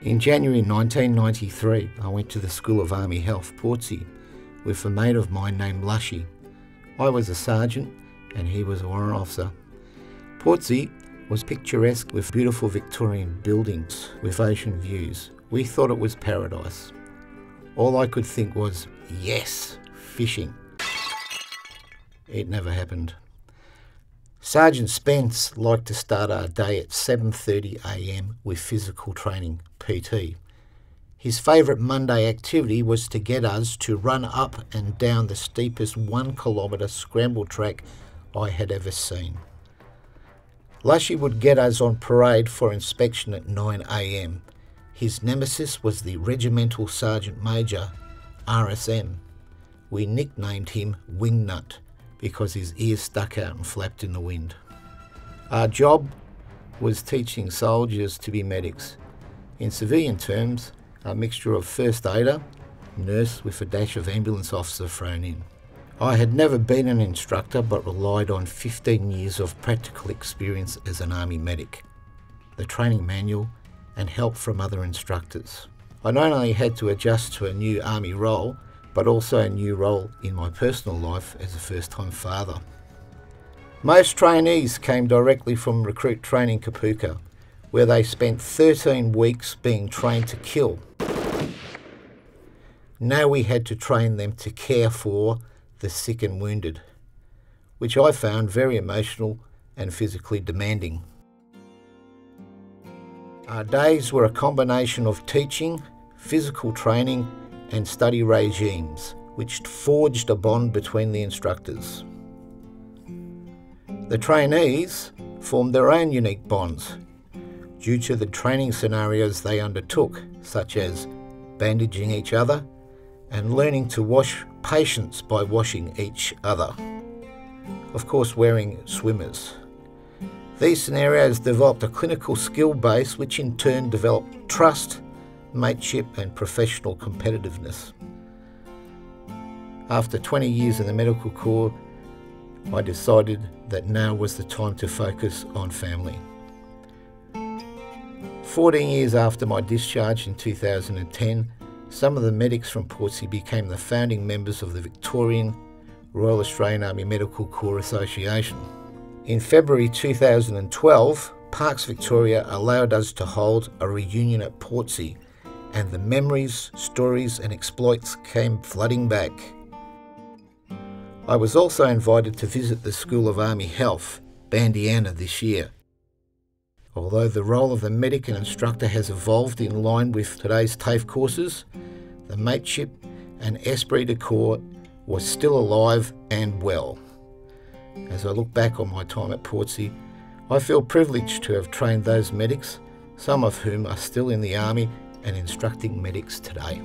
In January 1993, I went to the School of Army Health, Portsea, with a mate of mine named Lushy. I was a sergeant and he was a warrant officer. Portsea was picturesque with beautiful Victorian buildings with ocean views. We thought it was paradise. All I could think was, yes, fishing. It never happened. Sergeant Spence liked to start our day at 7:30 a.m. with physical training, PT. His favourite Monday activity was to get us to run up and down the steepest 1 kilometre scramble track I had ever seen. Lushy would get us on parade for inspection at 9 a.m. His nemesis was the Regimental Sergeant Major, RSM. We nicknamed him Wingnut because his ears stuck out and flapped in the wind. Our job was teaching soldiers to be medics. In civilian terms, a mixture of first aider, nurse with a dash of ambulance officer thrown in. I had never been an instructor but relied on 15 years of practical experience as an army medic, the training manual and help from other instructors. I not only had to adjust to a new army role, but also a new role in my personal life as a first-time father. Most trainees came directly from recruit training Kapooka, where they spent 13 weeks being trained to kill. Now we had to train them to care for the sick and wounded, which I found very emotional and physically demanding. Our days were a combination of teaching, physical training, and study regimes, which forged a bond between the instructors. The trainees formed their own unique bonds due to the training scenarios they undertook, such as bandaging each other and learning to wash patients by washing each other. Of course, wearing swimmers. These scenarios developed a clinical skill base, which in turn developed trust, mateship and professional competitiveness. After 20 years in the medical corps, I decided that now was the time to focus on family. 14 years after my discharge in 2010, some of the medics from Portsea became the founding members of the Victorian Royal Australian Army Medical Corps Association. In February 2012, Parks Victoria allowed us to hold a reunion at Portsea, and the memories, stories and exploits came flooding back. I was also invited to visit the School of Army Health, Bandiana, this year. Although the role of the medic and instructor has evolved in line with today's TAFE courses, the mateship and esprit de corps was still alive and well. As I look back on my time at Portsea, I feel privileged to have trained those medics, some of whom are still in the Army and instructing medics today.